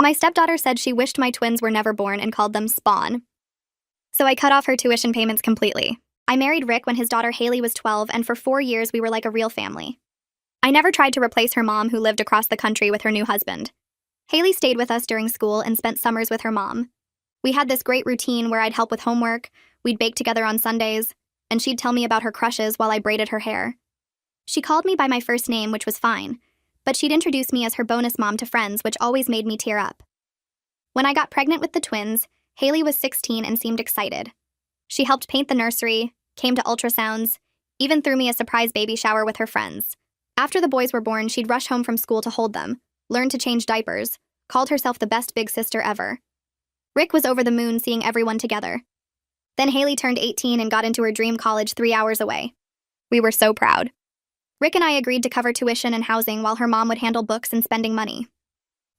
My stepdaughter said she wished my twins were never born and called them Spawn. So I cut off her tuition payments completely. I married Rick when his daughter Haley was 12, and for 4 years we were like a real family. I never tried to replace her mom, who lived across the country with her new husband. Haley stayed with us during school and spent summers with her mom. We had this great routine where I'd help with homework, we'd bake together on Sundays, and she'd tell me about her crushes while I braided her hair. She called me by my first name, which was fine, but she'd introduce me as her bonus mom to friends, which always made me tear up. When I got pregnant with the twins, Haley was 16 and seemed excited. She helped paint the nursery, came to ultrasounds, even threw me a surprise baby shower with her friends. After the boys were born, she'd rush home from school to hold them, learn to change diapers, called herself the best big sister ever. Rick was over the moon seeing everyone together. Then Haley turned 18 and got into her dream college 3 hours away. We were so proud. Rick and I agreed to cover tuition and housing while her mom would handle books and spending money.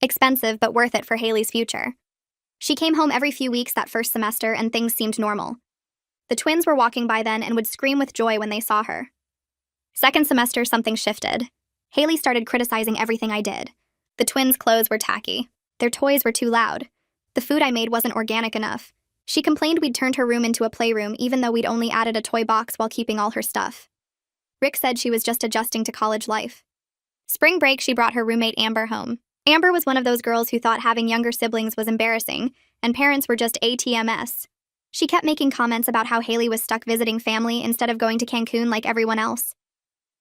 Expensive, but worth it for Haley's future. She came home every few weeks that first semester and things seemed normal. The twins were walking by then and would scream with joy when they saw her. Second semester, something shifted. Haley started criticizing everything I did. The twins' clothes were tacky. Their toys were too loud. The food I made wasn't organic enough. She complained we'd turned her room into a playroom even though we'd only added a toy box while keeping all her stuff. Rick said she was just adjusting to college life. Spring break, she brought her roommate Amber home. Amber was one of those girls who thought having younger siblings was embarrassing, and parents were just ATMS. She kept making comments about how Haley was stuck visiting family instead of going to Cancun like everyone else.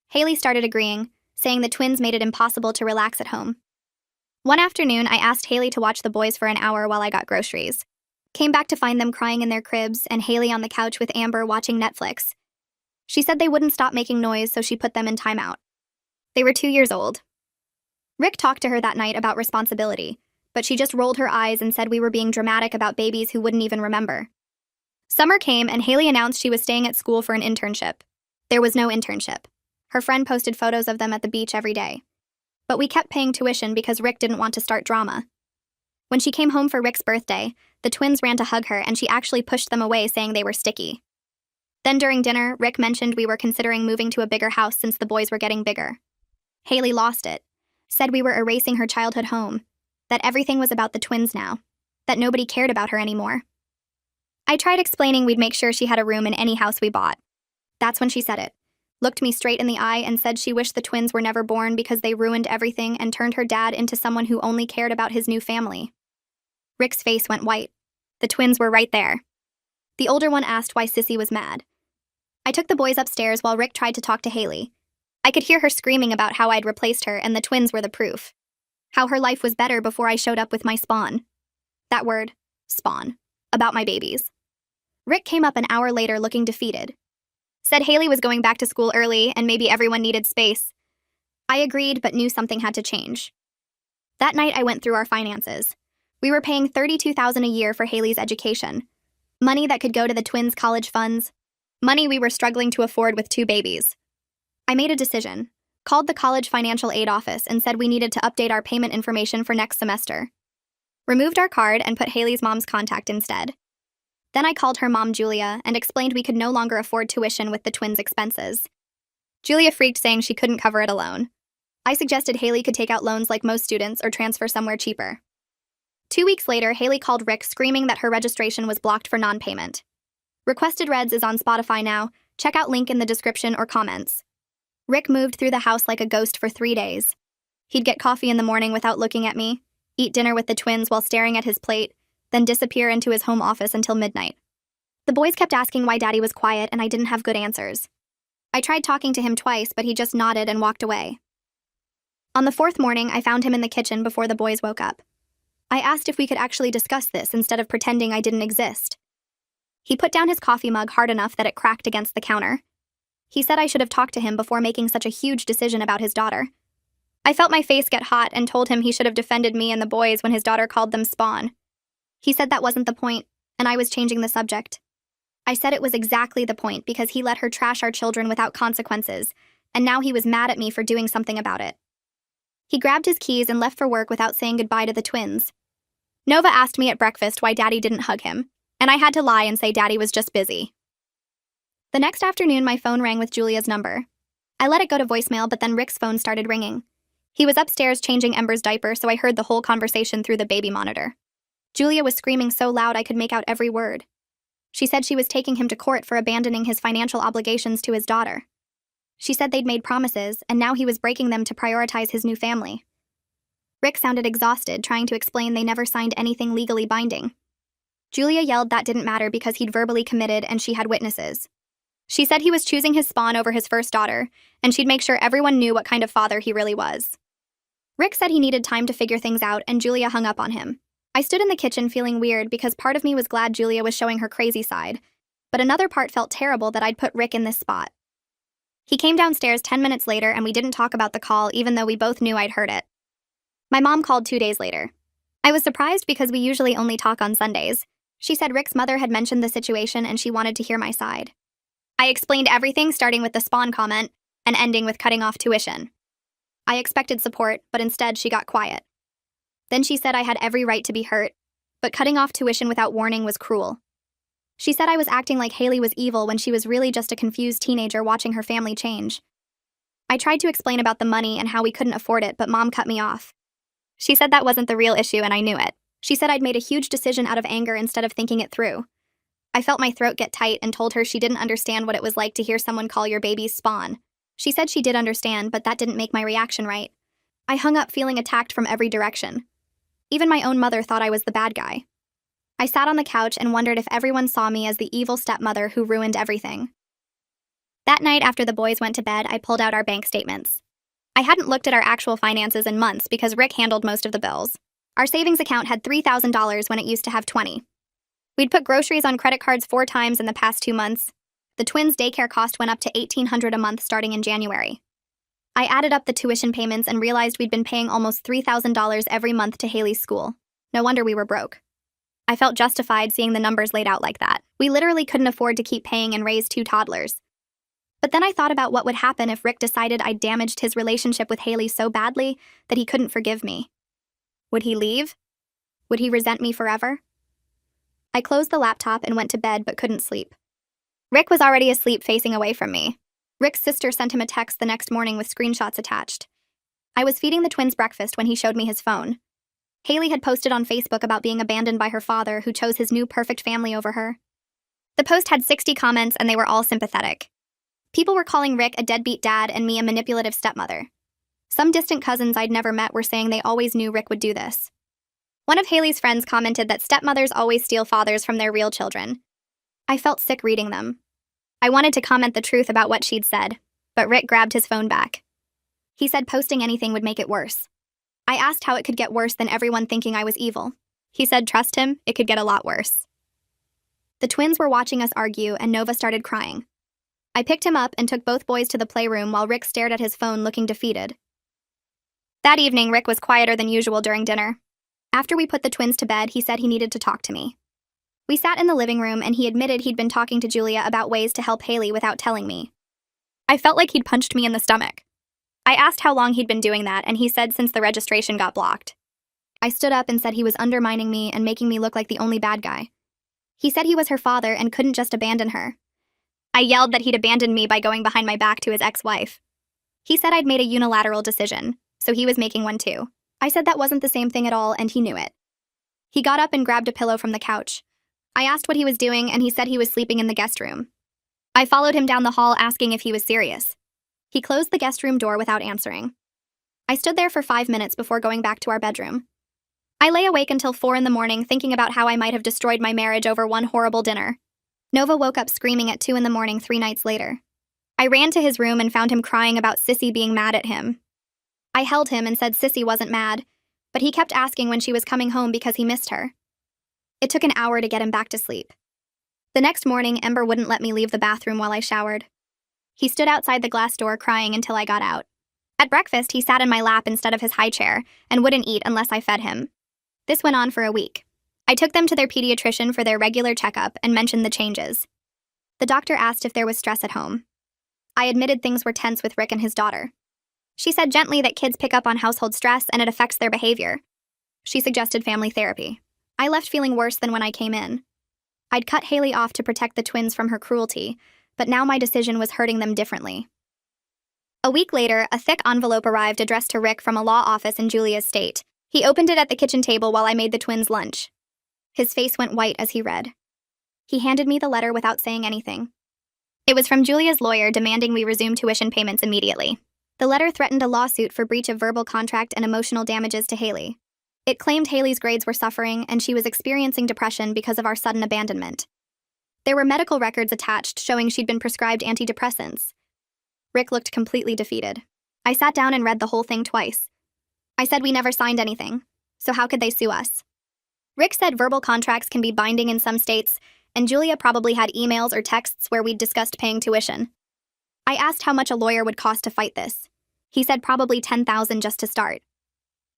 Haley started agreeing, saying the twins made it impossible to relax at home. One afternoon, I asked Haley to watch the boys for an hour while I got groceries. Came back to find them crying in their cribs and Haley on the couch with Amber watching Netflix. She said they wouldn't stop making noise, so she put them in timeout. They were 2 years old. Rick talked to her that night about responsibility, but she just rolled her eyes and said we were being dramatic about babies who wouldn't even remember. Summer came and Haley announced she was staying at school for an internship. There was no internship. Her friend posted photos of them at the beach every day. But we kept paying tuition because Rick didn't want to start drama. When she came home for Rick's birthday, the twins ran to hug her and she actually pushed them away, saying they were sticky. Then during dinner, Rick mentioned we were considering moving to a bigger house since the boys were getting bigger. Haley lost it, said we were erasing her childhood home, that everything was about the twins now, that nobody cared about her anymore. I tried explaining we'd make sure she had a room in any house we bought. That's when she said it, looked me straight in the eye and said she wished the twins were never born because they ruined everything and turned her dad into someone who only cared about his new family. Rick's face went white. The twins were right there. The older one asked why Sissy was mad. I took the boys upstairs while Rick tried to talk to Haley. I could hear her screaming about how I'd replaced her and the twins were the proof. How her life was better before I showed up with my spawn. That word, spawn, about my babies. Rick came up an hour later looking defeated. Said Haley was going back to school early and maybe everyone needed space. I agreed but knew something had to change. That night I went through our finances. We were paying $32,000 a year for Haley's education. Money that could go to the twins' college funds. Money we were struggling to afford with 2 babies. I made a decision, called the college financial aid office and said we needed to update our payment information for next semester. Removed our card and put Haley's mom's contact instead. Then I called her mom, Julia, and explained we could no longer afford tuition with the twins' expenses. Julia freaked, saying she couldn't cover it alone. I suggested Haley could take out loans like most students or transfer somewhere cheaper. 2 weeks later, Haley called Rick screaming that her registration was blocked for non-payment. Requested Reds is on Spotify now. Check out link in the description or comments. Rick moved through the house like a ghost for 3 days. He'd get coffee in the morning without looking at me, eat dinner with the twins while staring at his plate, then disappear into his home office until midnight. The boys kept asking why Daddy was quiet and I didn't have good answers. I tried talking to him twice, but he just nodded and walked away. On the 4th morning, I found him in the kitchen before the boys woke up. I asked if we could actually discuss this instead of pretending I didn't exist. He put down his coffee mug hard enough that it cracked against the counter. He said I should have talked to him before making such a huge decision about his daughter. I felt my face get hot and told him he should have defended me and the boys when his daughter called them spawn. He said that wasn't the point, and I was changing the subject. I said it was exactly the point because he let her trash our children without consequences, and now he was mad at me for doing something about it. He grabbed his keys and left for work without saying goodbye to the twins. Nova asked me at breakfast why Daddy didn't hug him, and I had to lie and say Daddy was just busy. The next afternoon, my phone rang with Julia's number. I let it go to voicemail, but then Rick's phone started ringing. He was upstairs changing Ember's diaper, so I heard the whole conversation through the baby monitor. Julia was screaming so loud I could make out every word. She said she was taking him to court for abandoning his financial obligations to his daughter. She said they'd made promises, and now he was breaking them to prioritize his new family. Rick sounded exhausted, trying to explain they never signed anything legally binding. Julia yelled that didn't matter because he'd verbally committed and she had witnesses. She said he was choosing his spawn over his first daughter, and she'd make sure everyone knew what kind of father he really was. Rick said he needed time to figure things out, and Julia hung up on him. I stood in the kitchen feeling weird because part of me was glad Julia was showing her crazy side, but another part felt terrible that I'd put Rick in this spot. He came downstairs 10 minutes later and we didn't talk about the call even though we both knew I'd heard it. My mom called 2 days later. I was surprised because we usually only talk on Sundays. She said Rick's mother had mentioned the situation and she wanted to hear my side. I explained everything, starting with the spawn comment and ending with cutting off tuition. I expected support, but instead she got quiet. Then she said I had every right to be hurt, but cutting off tuition without warning was cruel. She said I was acting like Haley was evil when she was really just a confused teenager watching her family change. I tried to explain about the money and how we couldn't afford it, but Mom cut me off. She said that wasn't the real issue and I knew it. She said I'd made a huge decision out of anger instead of thinking it through. I felt my throat get tight and told her she didn't understand what it was like to hear someone call your baby's spawn. She said she did understand, but that didn't make my reaction right. I hung up feeling attacked from every direction. Even my own mother thought I was the bad guy. I sat on the couch and wondered if everyone saw me as the evil stepmother who ruined everything. That night after the boys went to bed, I pulled out our bank statements. I hadn't looked at our actual finances in months because Rick handled most of the bills. Our savings account had $3,000 when it used to have $20,000. We'd put groceries on credit cards 4 times in the past 2 months. The twins' daycare cost went up to $1,800 a month starting in January. I added up the tuition payments and realized we'd been paying almost $3,000 every month to Haley's school. No wonder we were broke. I felt justified seeing the numbers laid out like that. We literally couldn't afford to keep paying and raise 2 toddlers. But then I thought about what would happen if Rick decided I'd damaged his relationship with Haley so badly that he couldn't forgive me. Would he leave? Would he resent me forever? I closed the laptop and went to bed but couldn't sleep. Rick was already asleep facing away from me. Rick's sister sent him a text the next morning with screenshots attached. I was feeding the twins breakfast when he showed me his phone. Haley had posted on Facebook about being abandoned by her father, who chose his new perfect family over her. The post had 60 comments and they were all sympathetic. People were calling Rick a deadbeat dad and me a manipulative stepmother. Some distant cousins I'd never met were saying they always knew Rick would do this. One of Haley's friends commented that stepmothers always steal fathers from their real children. I felt sick reading them. I wanted to comment the truth about what she'd said, but Rick grabbed his phone back. He said posting anything would make it worse. I asked how it could get worse than everyone thinking I was evil. He said trust him, it could get a lot worse. The twins were watching us argue and Nova started crying. I picked him up and took both boys to the playroom while Rick stared at his phone looking defeated. That evening, Rick was quieter than usual during dinner. After we put the twins to bed, he said he needed to talk to me. We sat in the living room and he admitted he'd been talking to Julia about ways to help Haley without telling me. I felt like he'd punched me in the stomach. I asked how long he'd been doing that and he said since the registration got blocked. I stood up and said he was undermining me and making me look like the only bad guy. He said he was her father and couldn't just abandon her. I yelled that he'd abandoned me by going behind my back to his ex-wife. He said I'd made a unilateral decision, so he was making one too. I said that wasn't the same thing at all and he knew it. He got up and grabbed a pillow from the couch. I asked what he was doing and he said he was sleeping in the guest room. I followed him down the hall asking if he was serious. He closed the guest room door without answering. I stood there for 5 minutes before going back to our bedroom. I lay awake until 4 in the morning thinking about how I might have destroyed my marriage over one horrible dinner. Nova woke up screaming at 2 in the morning 3 nights later. I ran to his room and found him crying about Sissy being mad at him. I held him and said Sissy wasn't mad, but he kept asking when she was coming home because he missed her. It took an hour to get him back to sleep. The next morning, Ember wouldn't let me leave the bathroom while I showered. He stood outside the glass door crying until I got out. At breakfast, he sat in my lap instead of his high chair and wouldn't eat unless I fed him. This went on for a week. I took them to their pediatrician for their regular checkup and mentioned the changes. The doctor asked if there was stress at home. I admitted things were tense with Rick and his daughter. She said gently that kids pick up on household stress and it affects their behavior. She suggested family therapy. I left feeling worse than when I came in. I'd cut Haley off to protect the twins from her cruelty, but now my decision was hurting them differently. A week later, a thick envelope arrived addressed to Rick from a law office in Julia's state. He opened it at the kitchen table while I made the twins lunch. His face went white as he read. He handed me the letter without saying anything. It was from Julia's lawyer demanding we resume tuition payments immediately. The letter threatened a lawsuit for breach of verbal contract and emotional damages to Haley. It claimed Haley's grades were suffering and she was experiencing depression because of our sudden abandonment. There were medical records attached showing she'd been prescribed antidepressants. Rick looked completely defeated. I sat down and read the whole thing twice. I said we never signed anything, so how could they sue us? Rick said verbal contracts can be binding in some states, and Julia probably had emails or texts where we'd discussed paying tuition. I asked how much a lawyer would cost to fight this. He said probably $10,000 just to start.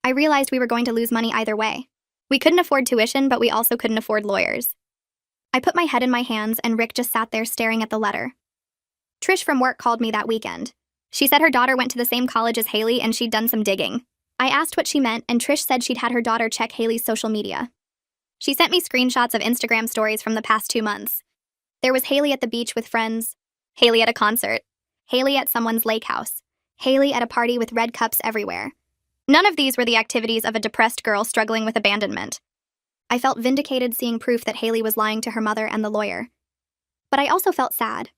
I realized we were going to lose money either way. We couldn't afford tuition, but we also couldn't afford lawyers. I put my head in my hands, and Rick just sat there staring at the letter. Trish from work called me that weekend. She said her daughter went to the same college as Haley and she'd done some digging. I asked what she meant, and Trish said she'd had her daughter check Haley's social media. She sent me screenshots of Instagram stories from the past 2 months. There was Haley at the beach with friends, Haley at a concert, Haley at someone's lake house, Haley at a party with red cups everywhere. None of these were the activities of a depressed girl struggling with abandonment. I felt vindicated seeing proof that Haley was lying to her mother and the lawyer. But I also felt sad.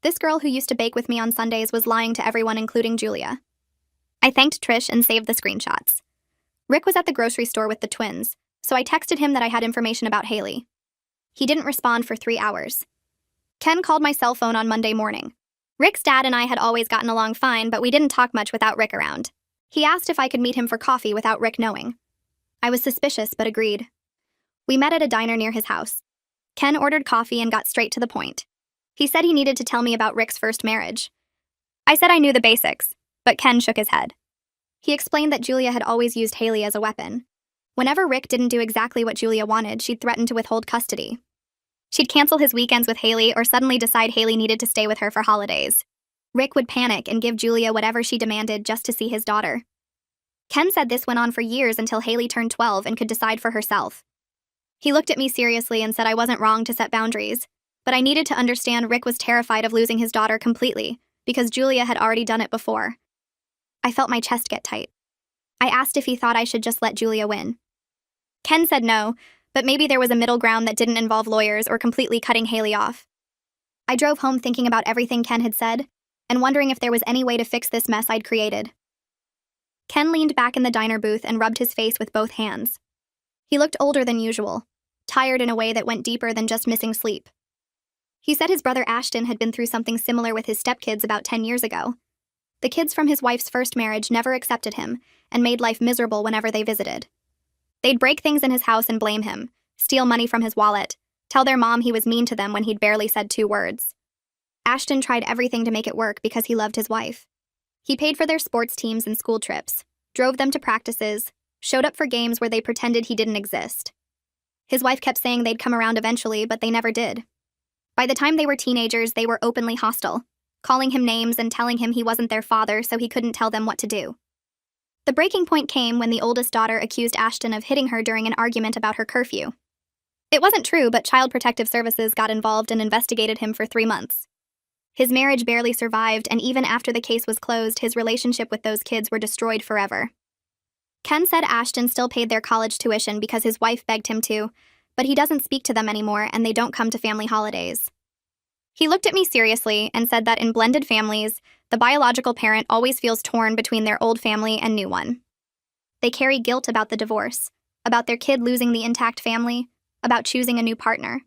This girl who used to bake with me on Sundays was lying to everyone, including Julia. I thanked Trish and saved the screenshots. Rick was at the grocery store with the twins, so I texted him that I had information about Haley. He didn't respond for 3 hours. Ken called my cell phone on Monday morning. Rick's dad and I had always gotten along fine, but we didn't talk much without Rick around. He asked if I could meet him for coffee without Rick knowing. I was suspicious, but agreed. We met at a diner near his house. Ken ordered coffee and got straight to the point. He said he needed to tell me about Rick's first marriage. I said I knew the basics, but Ken shook his head. He explained that Julia had always used Haley as a weapon. Whenever Rick didn't do exactly what Julia wanted, she'd threaten to withhold custody. She'd cancel his weekends with Haley or suddenly decide Haley needed to stay with her for holidays. Rick would panic and give Julia whatever she demanded just to see his daughter. Ken said this went on for years until Haley turned 12 and could decide for herself. He looked at me seriously and said I wasn't wrong to set boundaries, but I needed to understand Rick was terrified of losing his daughter completely because Julia had already done it before. I felt my chest get tight. I asked if he thought I should just let Julia win. Ken said no, but maybe there was a middle ground that didn't involve lawyers or completely cutting Haley off. I drove home thinking about everything Ken had said and wondering if there was any way to fix this mess I'd created. Ken leaned back in the diner booth and rubbed his face with both hands. He looked older than usual, tired in a way that went deeper than just missing sleep. He said his brother Ashton had been through something similar with his stepkids about 10 years ago. The kids from his wife's first marriage never accepted him and made life miserable whenever they visited. They'd break things in his house and blame him, steal money from his wallet, tell their mom he was mean to them when he'd barely said 2 words. Ashton tried everything to make it work because he loved his wife. He paid for their sports teams and school trips, drove them to practices, showed up for games where they pretended he didn't exist. His wife kept saying they'd come around eventually, but they never did. By the time they were teenagers, they were openly hostile, calling him names and telling him he wasn't their father so he couldn't tell them what to do. The breaking point came when the oldest daughter accused Ashton of hitting her during an argument about her curfew. It wasn't true, but Child Protective Services got involved and investigated him for 3 months. His marriage barely survived, and even after the case was closed, his relationship with those kids were destroyed forever. Ken said Ashton still paid their college tuition because his wife begged him to, but he doesn't speak to them anymore and they don't come to family holidays. He looked at me seriously and said that in blended families, the biological parent always feels torn between their old family and new one. They carry guilt about the divorce, about their kid losing the intact family, about choosing a new partner.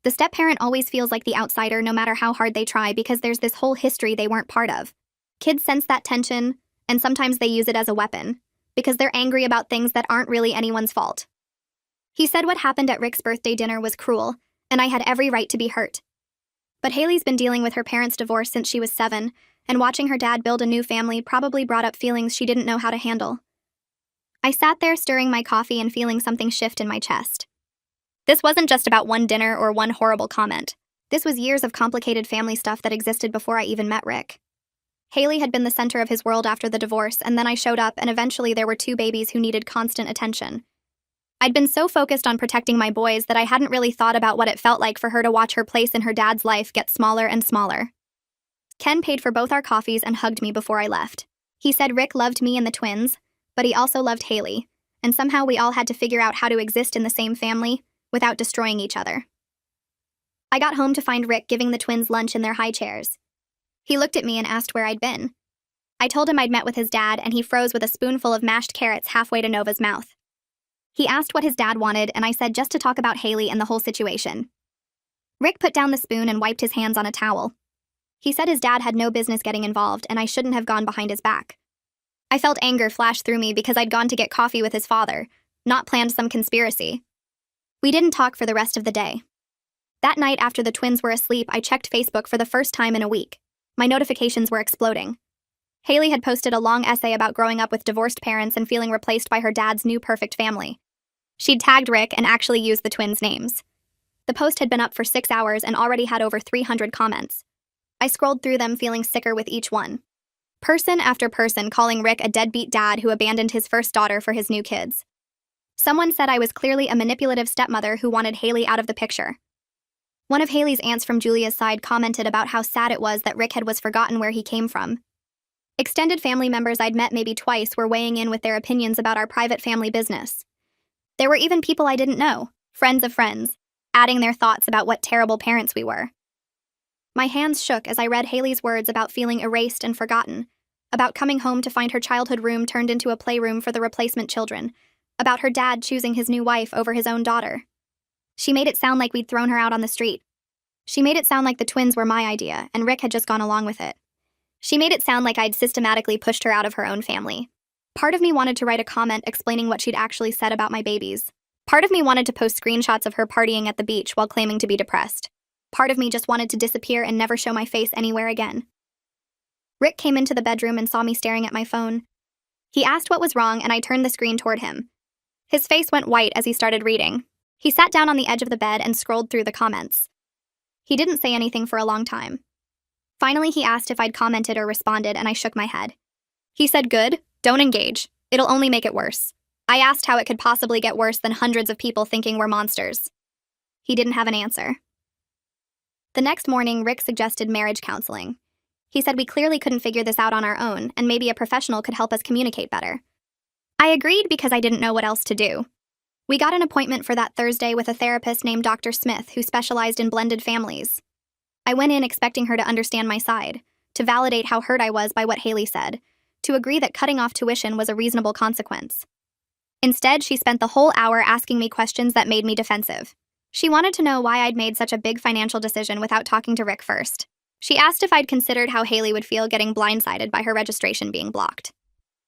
The step-parent always feels like the outsider no matter how hard they try because there's this whole history they weren't part of. Kids sense that tension, and sometimes they use it as a weapon, because they're angry about things that aren't really anyone's fault. He said what happened at Rick's birthday dinner was cruel, and I had every right to be hurt. But Haley's been dealing with her parents' divorce since she was 7, and watching her dad build a new family probably brought up feelings she didn't know how to handle. I sat there stirring my coffee and feeling something shift in my chest. This wasn't just about one dinner or one horrible comment. This was years of complicated family stuff that existed before I even met Rick. Haley had been the center of his world after the divorce, and then I showed up, and eventually there were 2 babies who needed constant attention. I'd been so focused on protecting my boys that I hadn't really thought about what it felt like for her to watch her place in her dad's life get smaller and smaller. Ken paid for both our coffees and hugged me before I left. He said Rick loved me and the twins, but he also loved Haley, and somehow we all had to figure out how to exist in the same family without destroying each other. I got home to find Rick giving the twins lunch in their high chairs. He looked at me and asked where I'd been. I told him I'd met with his dad, and he froze with a spoonful of mashed carrots halfway to Nova's mouth. He asked what his dad wanted, and I said just to talk about Haley and the whole situation. Rick put down the spoon and wiped his hands on a towel. He said his dad had no business getting involved, and I shouldn't have gone behind his back. I felt anger flash through me because I'd gone to get coffee with his father, not planned some conspiracy. We didn't talk for the rest of the day. That night after the twins were asleep, I checked Facebook for the first time in a week. My notifications were exploding. Haley had posted a long essay about growing up with divorced parents and feeling replaced by her dad's new perfect family. She'd tagged Rick and actually used the twins' names. The post had been up for 6 hours and already had over 300 comments. I scrolled through them feeling sicker with each one. Person after person calling Rick a deadbeat dad who abandoned his first daughter for his new kids. Someone said I was clearly a manipulative stepmother who wanted Haley out of the picture. One of Haley's aunts from Julia's side commented about how sad it was that Rick was forgotten where he came from. Extended family members I'd met maybe twice were weighing in with their opinions about our private family business. There were even people I didn't know, friends of friends, adding their thoughts about what terrible parents we were. My hands shook as I read Haley's words about feeling erased and forgotten, about coming home to find her childhood room turned into a playroom for the replacement children, about her dad choosing his new wife over his own daughter. She made it sound like we'd thrown her out on the street. She made it sound like the twins were my idea, and Rick had just gone along with it. She made it sound like I'd systematically pushed her out of her own family. Part of me wanted to write a comment explaining what she'd actually said about my babies. Part of me wanted to post screenshots of her partying at the beach while claiming to be depressed. Part of me just wanted to disappear and never show my face anywhere again. Rick came into the bedroom and saw me staring at my phone. He asked what was wrong, and I turned the screen toward him. His face went white as he started reading. He sat down on the edge of the bed and scrolled through the comments. He didn't say anything for a long time. Finally, he asked if I'd commented or responded, and I shook my head. He said, "Good, don't engage. It'll only make it worse." I asked how it could possibly get worse than hundreds of people thinking we're monsters. He didn't have an answer. The next morning, Rick suggested marriage counseling. He said we clearly couldn't figure this out on our own, and maybe a professional could help us communicate better. I agreed because I didn't know what else to do. We got an appointment for that Thursday with a therapist named Dr. Smith who specialized in blended families. I went in expecting her to understand my side, to validate how hurt I was by what Haley said, to agree that cutting off tuition was a reasonable consequence. Instead, she spent the whole hour asking me questions that made me defensive. She wanted to know why I'd made such a big financial decision without talking to Rick first. She asked if I'd considered how Haley would feel getting blindsided by her registration being blocked.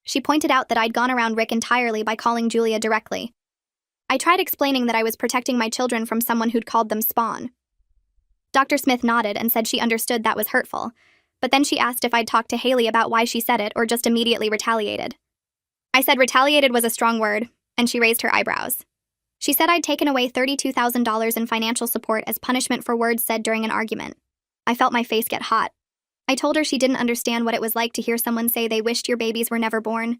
She pointed out that I'd gone around Rick entirely by calling Julia directly. I tried explaining that I was protecting my children from someone who'd called them spawn. Dr. Smith nodded and said she understood that was hurtful, but then she asked if I'd talked to Haley about why she said it or just immediately retaliated. I said retaliated was a strong word, and she raised her eyebrows. She said I'd taken away $32,000 in financial support as punishment for words said during an argument. I felt my face get hot. I told her she didn't understand what it was like to hear someone say they wished your babies were never born.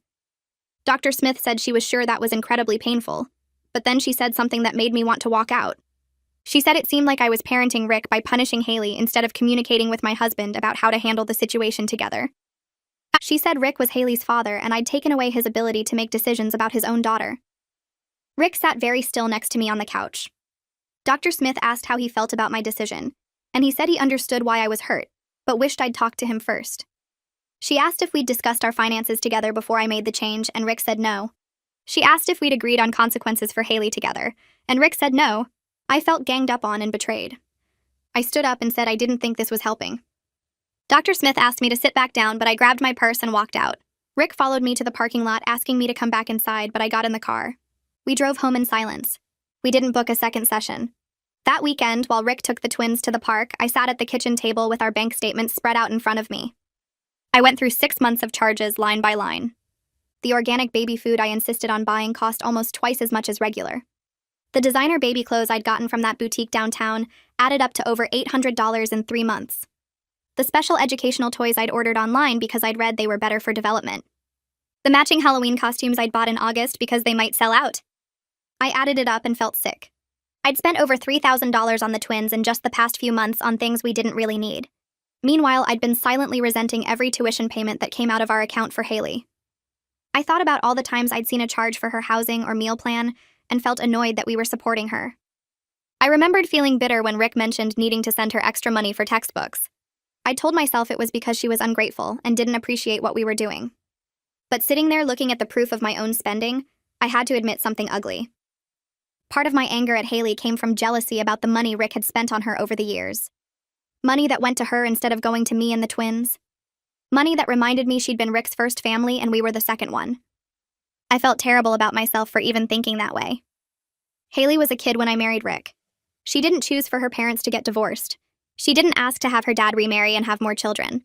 Dr. Smith said she was sure that was incredibly painful, but then she said something that made me want to walk out. She said it seemed like I was parenting Rick by punishing Haley instead of communicating with my husband about how to handle the situation together. She said Rick was Haley's father and I'd taken away his ability to make decisions about his own daughter. Rick sat very still next to me on the couch. Dr. Smith asked how he felt about my decision, and he said he understood why I was hurt, but wished I'd talked to him first. She asked if we'd discussed our finances together before I made the change, and Rick said no. She asked if we'd agreed on consequences for Haley together, and Rick said no. I felt ganged up on and betrayed. I stood up and said I didn't think this was helping. Dr. Smith asked me to sit back down, but I grabbed my purse and walked out. Rick followed me to the parking lot, asking me to come back inside, but I got in the car. We drove home in silence. We didn't book a second session. That weekend, while Rick took the twins to the park, I sat at the kitchen table with our bank statements spread out in front of me. I went through 6 months of charges line by line. The organic baby food I insisted on buying cost almost twice as much as regular. The designer baby clothes I'd gotten from that boutique downtown added up to over $800 in 3 months. The special educational toys I'd ordered online because I'd read they were better for development. The matching Halloween costumes I'd bought in August because they might sell out. I added it up and felt sick. I'd spent over $3,000 on the twins in just the past few months on things we didn't really need. Meanwhile, I'd been silently resenting every tuition payment that came out of our account for Haley. I thought about all the times I'd seen a charge for her housing or meal plan and felt annoyed that we were supporting her. I remembered feeling bitter when Rick mentioned needing to send her extra money for textbooks. I told myself it was because she was ungrateful and didn't appreciate what we were doing. But sitting there looking at the proof of my own spending, I had to admit something ugly. Part of my anger at Haley came from jealousy about the money Rick had spent on her over the years. Money that went to her instead of going to me and the twins. Money that reminded me she'd been Rick's first family and we were the second one. I felt terrible about myself for even thinking that way. Haley was a kid when I married Rick. She didn't choose for her parents to get divorced. She didn't ask to have her dad remarry and have more children.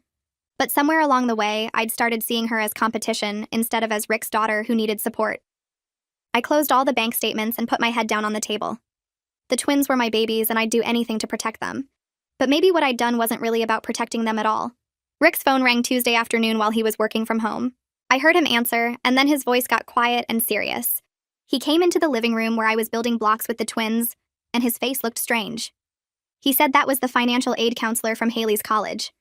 But somewhere along the way, I'd started seeing her as competition instead of as Rick's daughter who needed support. I closed all the bank statements and put my head down on the table. The twins were my babies and I'd do anything to protect them. But maybe what I'd done wasn't really about protecting them at all. Rick's phone rang Tuesday afternoon while he was working from home. I heard him answer, and then his voice got quiet and serious. He came into the living room where I was building blocks with the twins, and his face looked strange. He said that was the financial aid counselor from Haley's college.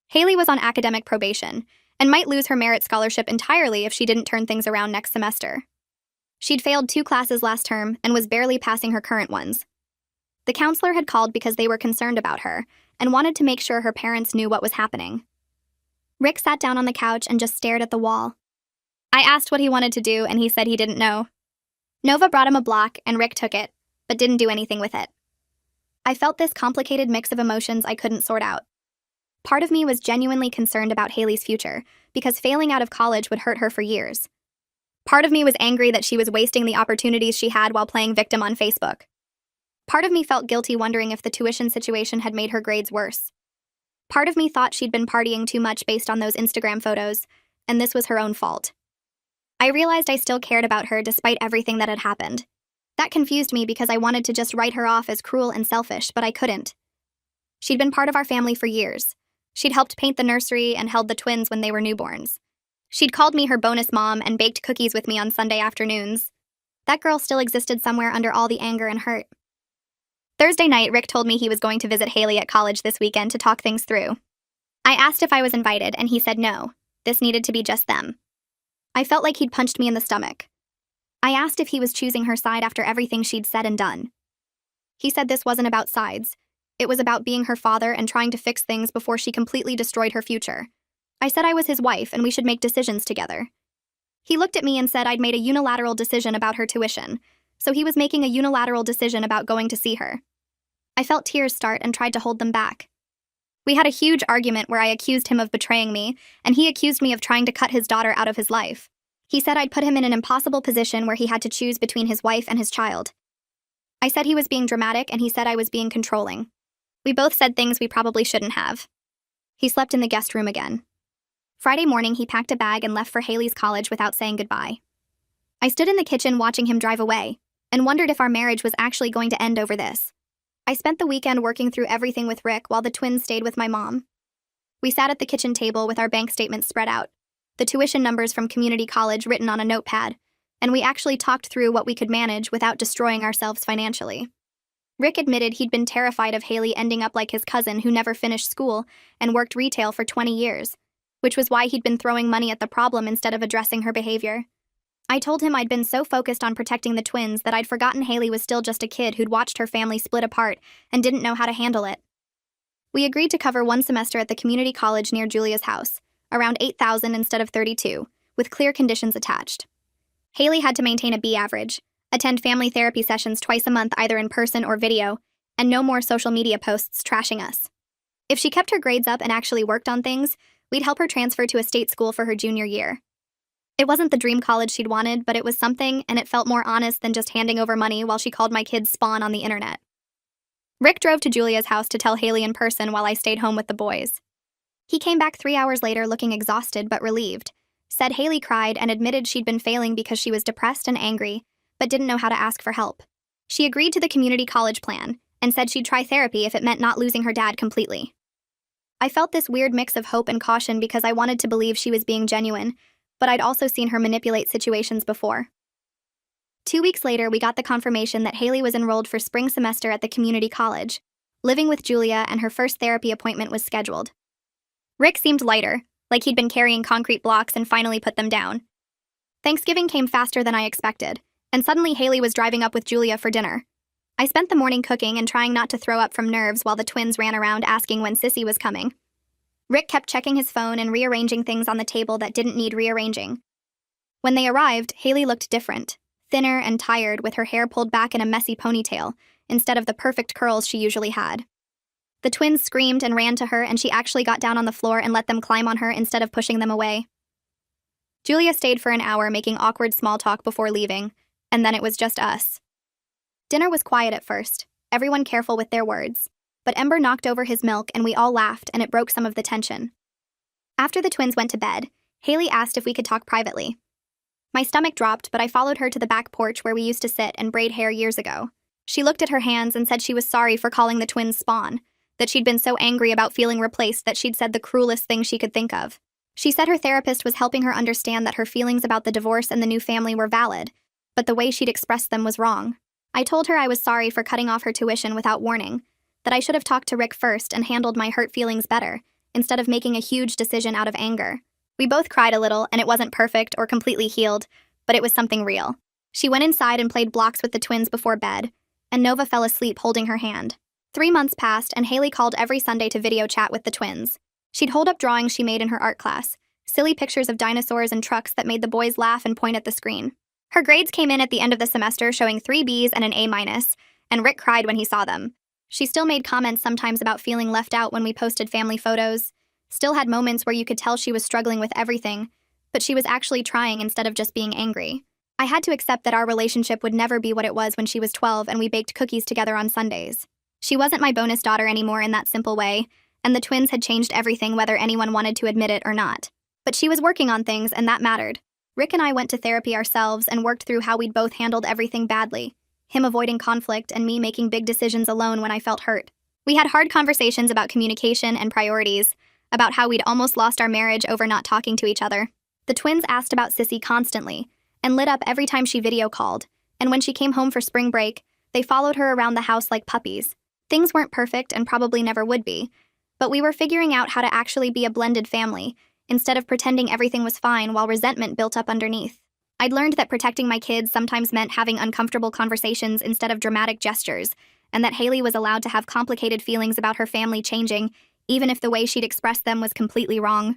Haley was on academic probation, and might lose her merit scholarship entirely if she didn't turn things around next semester. She'd failed 2 classes last term and was barely passing her current ones. The counselor had called because they were concerned about her, and wanted to make sure her parents knew what was happening. Rick sat down on the couch and just stared at the wall. I asked what he wanted to do, and he said he didn't know. Nova brought him a block, and Rick took it, but didn't do anything with it. I felt this complicated mix of emotions I couldn't sort out. Part of me was genuinely concerned about Haley's future, because failing out of college would hurt her for years. Part of me was angry that she was wasting the opportunities she had while playing victim on Facebook. Part of me felt guilty wondering if the tuition situation had made her grades worse. Part of me thought she'd been partying too much based on those Instagram photos, and this was her own fault. I realized I still cared about her despite everything that had happened. That confused me because I wanted to just write her off as cruel and selfish, but I couldn't. She'd been part of our family for years. She'd helped paint the nursery and held the twins when they were newborns. She'd called me her bonus mom and baked cookies with me on Sunday afternoons. That girl still existed somewhere under all the anger and hurt. Thursday night, Rick told me he was going to visit Haley at college this weekend to talk things through. I asked if I was invited, and he said no. This needed to be just them. I felt like he'd punched me in the stomach. I asked if he was choosing her side after everything she'd said and done. He said this wasn't about sides. It was about being her father and trying to fix things before she completely destroyed her future. I said I was his wife and we should make decisions together. He looked at me and said I'd made a unilateral decision about her tuition, so he was making a unilateral decision about going to see her. I felt tears start and tried to hold them back. We had a huge argument where I accused him of betraying me, and he accused me of trying to cut his daughter out of his life. He said I'd put him in an impossible position where he had to choose between his wife and his child. I said he was being dramatic, and he said I was being controlling. We both said things we probably shouldn't have. He slept in the guest room again. Friday morning, he packed a bag and left for Haley's college without saying goodbye. I stood in the kitchen watching him drive away, and wondered if our marriage was actually going to end over this. I spent the weekend working through everything with Rick while the twins stayed with my mom. We sat at the kitchen table with our bank statements spread out, the tuition numbers from community college written on a notepad, and we actually talked through what we could manage without destroying ourselves financially. Rick admitted he'd been terrified of Haley ending up like his cousin who never finished school and worked retail for 20 years, which was why he'd been throwing money at the problem instead of addressing her behavior. I told him I'd been so focused on protecting the twins that I'd forgotten Haley was still just a kid who'd watched her family split apart and didn't know how to handle it. We agreed to cover 1 semester at the community college near Julia's house, around $8,000 instead of $32,000, with clear conditions attached. Haley had to maintain a B average, attend family therapy sessions twice a month either in person or video, and no more social media posts trashing us. If she kept her grades up and actually worked on things, we'd help her transfer to a state school for her junior year. It wasn't the dream college she'd wanted, but it was something, and it felt more honest than just handing over money while she called my kids spawn on the internet. Rick drove to Julia's house to tell Haley in person while I stayed home with the boys. He came back 3 hours later looking exhausted but relieved, said Haley cried and admitted she'd been failing because she was depressed and angry, but didn't know how to ask for help. She agreed to the community college plan and said she'd try therapy if it meant not losing her dad completely. I felt this weird mix of hope and caution because I wanted to believe she was being genuine, but I'd also seen her manipulate situations before. 2 weeks later, we got the confirmation that Haley was enrolled for spring semester at the community college, living with Julia, and her first therapy appointment was scheduled. Rick seemed lighter, like he'd been carrying concrete blocks and finally put them down. Thanksgiving came faster than I expected, and suddenly Haley was driving up with Julia for dinner. I spent the morning cooking and trying not to throw up from nerves while the twins ran around asking when Sissy was coming. Rick kept checking his phone and rearranging things on the table that didn't need rearranging. When they arrived, Haley looked different, thinner and tired with her hair pulled back in a messy ponytail, instead of the perfect curls she usually had. The twins screamed and ran to her, and she actually got down on the floor and let them climb on her instead of pushing them away. Julia stayed for an hour making awkward small talk before leaving, and then it was just us. Dinner was quiet at first, everyone careful with their words, but Ember knocked over his milk and we all laughed and it broke some of the tension. After the twins went to bed, Haley asked if we could talk privately. My stomach dropped, but I followed her to the back porch where we used to sit and braid hair years ago. She looked at her hands and said she was sorry for calling the twins Spawn, that she'd been so angry about feeling replaced that she'd said the cruelest thing she could think of. She said her therapist was helping her understand that her feelings about the divorce and the new family were valid, but the way she'd expressed them was wrong. I told her I was sorry for cutting off her tuition without warning, that I should have talked to Rick first and handled my hurt feelings better, instead of making a huge decision out of anger. We both cried a little, and it wasn't perfect or completely healed, but it was something real. She went inside and played blocks with the twins before bed, and Nova fell asleep holding her hand. 3 months passed, and Haley called every Sunday to video chat with the twins. She'd hold up drawings she made in her art class, silly pictures of dinosaurs and trucks that made the boys laugh and point at the screen. Her grades came in at the end of the semester showing 3 Bs and an A-, and Rick cried when he saw them. She still made comments sometimes about feeling left out when we posted family photos, still had moments where you could tell she was struggling with everything, but she was actually trying instead of just being angry. I had to accept that our relationship would never be what it was when she was 12 and we baked cookies together on Sundays. She wasn't my bonus daughter anymore in that simple way, and the twins had changed everything whether anyone wanted to admit it or not. But she was working on things, and that mattered. Rick and I went to therapy ourselves and worked through how we'd both handled everything badly, him avoiding conflict and me making big decisions alone when I felt hurt. We had hard conversations about communication and priorities, about how we'd almost lost our marriage over not talking to each other. The twins asked about Sissy constantly, and lit up every time she video called, and when she came home for spring break, they followed her around the house like puppies. Things weren't perfect and probably never would be, but we were figuring out how to actually be a blended family, instead of pretending everything was fine while resentment built up underneath. I'd learned that protecting my kids sometimes meant having uncomfortable conversations instead of dramatic gestures, and that Haley was allowed to have complicated feelings about her family changing, even if the way she'd expressed them was completely wrong.